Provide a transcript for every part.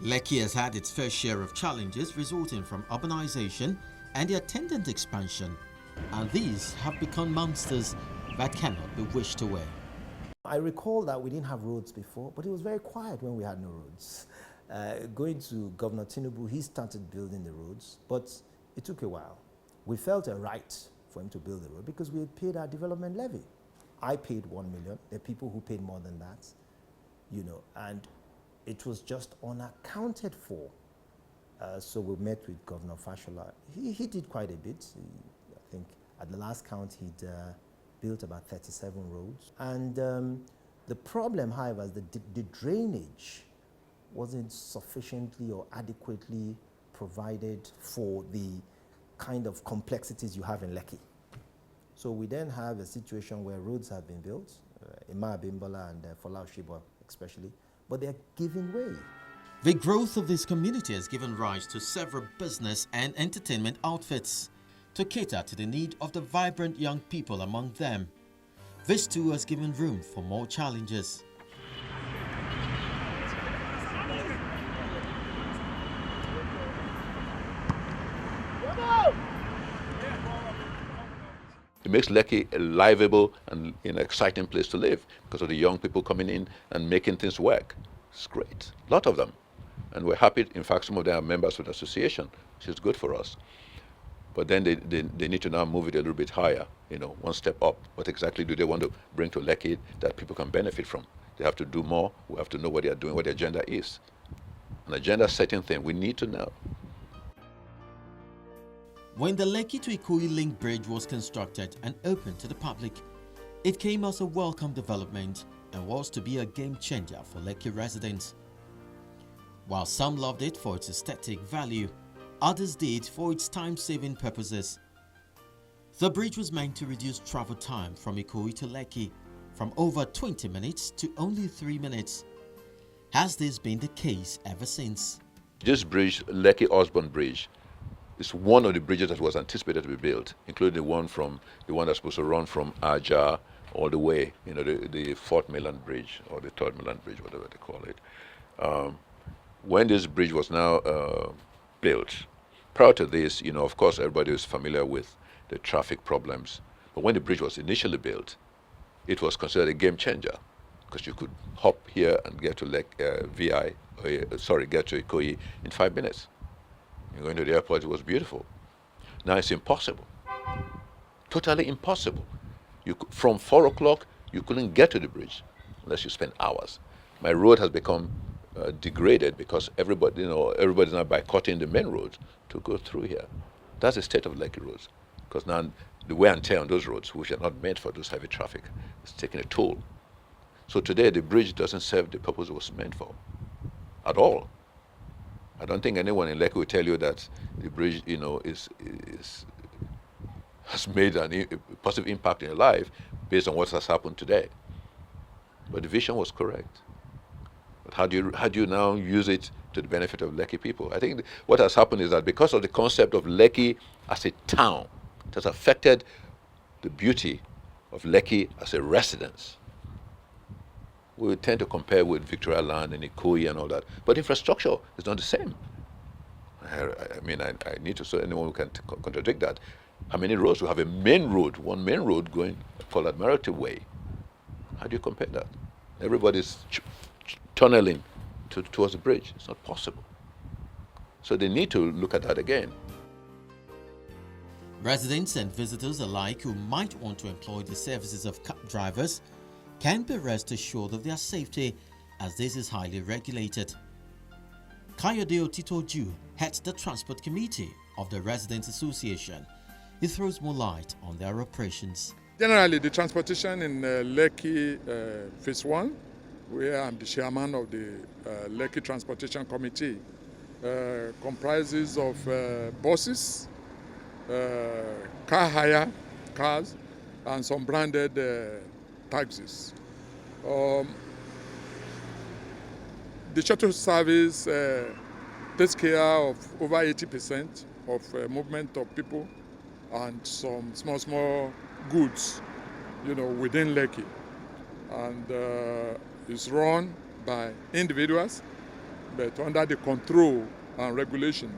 Lekki has had its fair share of challenges resulting from urbanization and the attendant expansion, and these have become monsters that cannot be wished away. I recall that we didn't have roads before, but it was very quiet when we had no roads. Going to Governor Tinubu, he started building the roads, but it took a while. We felt a right for him to build the road because we had paid our development levy. I paid 1 million. There are people who paid more than that, and it was just unaccounted for. So we met with Governor Fashola. He did quite a bit. I think at the last count, he'd built about 37 roads. And the problem, however, is the drainage wasn't sufficiently or adequately provided for the kind of complexities you have in Lekki. So we then have a situation where roads have been built, Ima Abimbola and Folau Shiba especially, but they're giving way. The growth of this community has given rise to several business and entertainment outfits to cater to the need of the vibrant young people among them. This too has given room for more challenges. It makes Lekki a livable and an exciting place to live because of the young people coming in and making things work. It's great, a lot of them. And we're happy, in fact, some of them are members of the association, which is good for us. But then they need to now move it a little bit higher, one step up. What exactly do they want to bring to Lekki that people can benefit from? They have to do more. We have to know what they are doing, what the agenda is. An agenda setting thing, we need to know. When the Lekki to Ikoyi link bridge was constructed and opened to the public, it came as a welcome development and was to be a game changer for Lekki residents. While some loved it for its aesthetic value, others did for its time-saving purposes. The bridge was meant to reduce travel time from Ikoyi to Lekki from over 20 minutes to only 3 minutes. Has this been the case ever since? This bridge, Lekki Osborne Bridge, is one of the bridges that was anticipated to be built, including the one that's supposed to run from Aja all the way, the fourth mainland bridge or the third mainland bridge, whatever they call it. When this bridge was now built, prior to this, of course, everybody was familiar with the traffic problems. But when the bridge was initially built, it was considered a game changer because you could hop here and get to get to Ikoyi in 5 minutes. Going to the airport, it was beautiful. Now it's impossible. Totally impossible. From 4 o'clock, you couldn't get to the bridge unless you spent hours. My road has become degraded because everybody's now boycotting the main road to go through here. That's the state of Lekki roads. Because now the wear and tear on those roads, which are not meant for those heavy traffic, is taking a toll. So today, the bridge doesn't serve the purpose it was meant for at all. I don't think anyone in Lekki will tell you that the bridge, has made a positive impact in your life based on what has happened today. But the vision was correct. But how do you now use it to the benefit of Lekki people? I think what has happened is that because of the concept of Lekki as a town, it has affected the beauty of Lekki as a residence. We tend to compare with Victoria Land and Ikoyi and all that. But infrastructure is not the same. I need to say anyone who can contradict that. How many roads? We have one main road going called Admiralty Way. How do you compare that? Everybody's tunneling towards the bridge. It's not possible. So they need to look at that again. Residents and visitors alike who might want to employ the services of cab drivers can be rest assured of their safety as this is highly regulated. Kayode Otitoju heads the Transport Committee of the Residents Association. He throws more light on their operations. Generally, the transportation in Lekki Phase 1, where I'm the chairman of the Lekki Transportation Committee, comprises of buses, car hire cars, and some branded taxis. The shuttle service takes care of over 80% of movement of people and some small goods, within Lekki. And it's run by individuals but under the control and regulation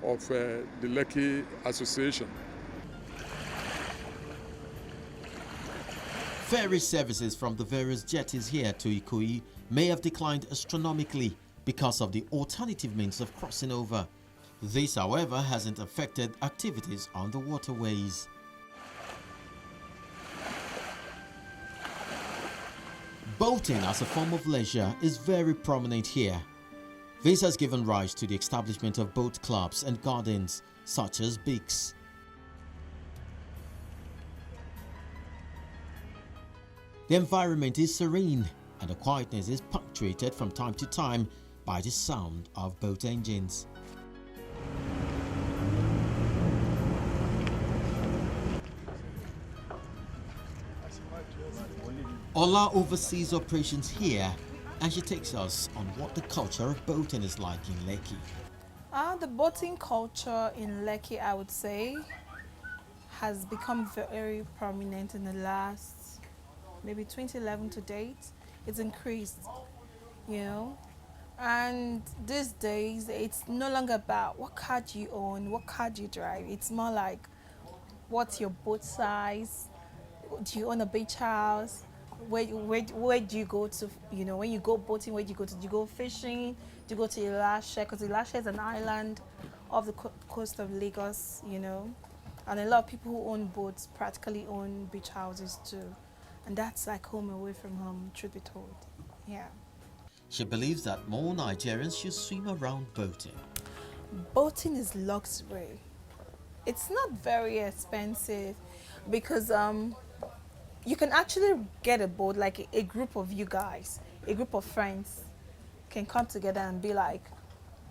of the Lekki Association. Ferry services from the various jetties here to Ikoyi may have declined astronomically because of the alternative means of crossing over. This, however, hasn't affected activities on the waterways. Boating as a form of leisure is very prominent here. This has given rise to the establishment of boat clubs and gardens such as Beaks. The environment is serene and the quietness is punctuated from time to time by the sound of boat engines. Ola oversees operations here and she takes us on what the culture of boating is like in Lekki. The boating culture in Lekki, I would say, has become very prominent in the last maybe 2011 to date. It's increased, you know. And these days, it's no longer about what car do you own, what car do you drive. It's more like what's your boat size, do you own a beach house, where do you go to, you know, when you go boating, where do you go to? Do you go fishing? Do you go to Ilashe? Because Ilashe is an island off the coast of Lagos, you know. And a lot of people who own boats practically own beach houses too. And that's like home away from home, truth be told. Yeah. She believes that more Nigerians should swim around boating. Boating is luxury. It's not very expensive because you can actually get a boat, like a group of you guys, a group of friends can come together and be like,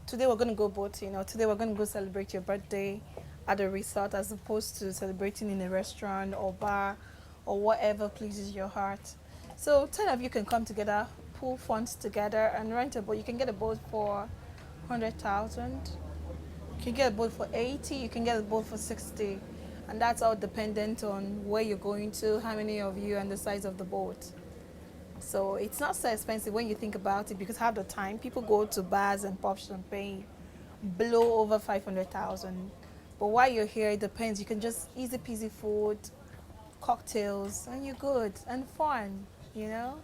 today we're going to go boating, or today we're going to go celebrate your birthday at a resort, as opposed to celebrating in a restaurant or bar or whatever pleases your heart. So 10 of you can come together, pool funds together and rent a boat. You can get a boat for 100,000. You can get a boat for 80, you can get a boat for 60. And that's all dependent on where you're going to, how many of you, and the size of the boat. So it's not so expensive when you think about it, because half the time people go to bars and pop champagne, blow over 500,000. But while you're here, it depends. You can just easy peasy food, cocktails, and you're good and fun, you know?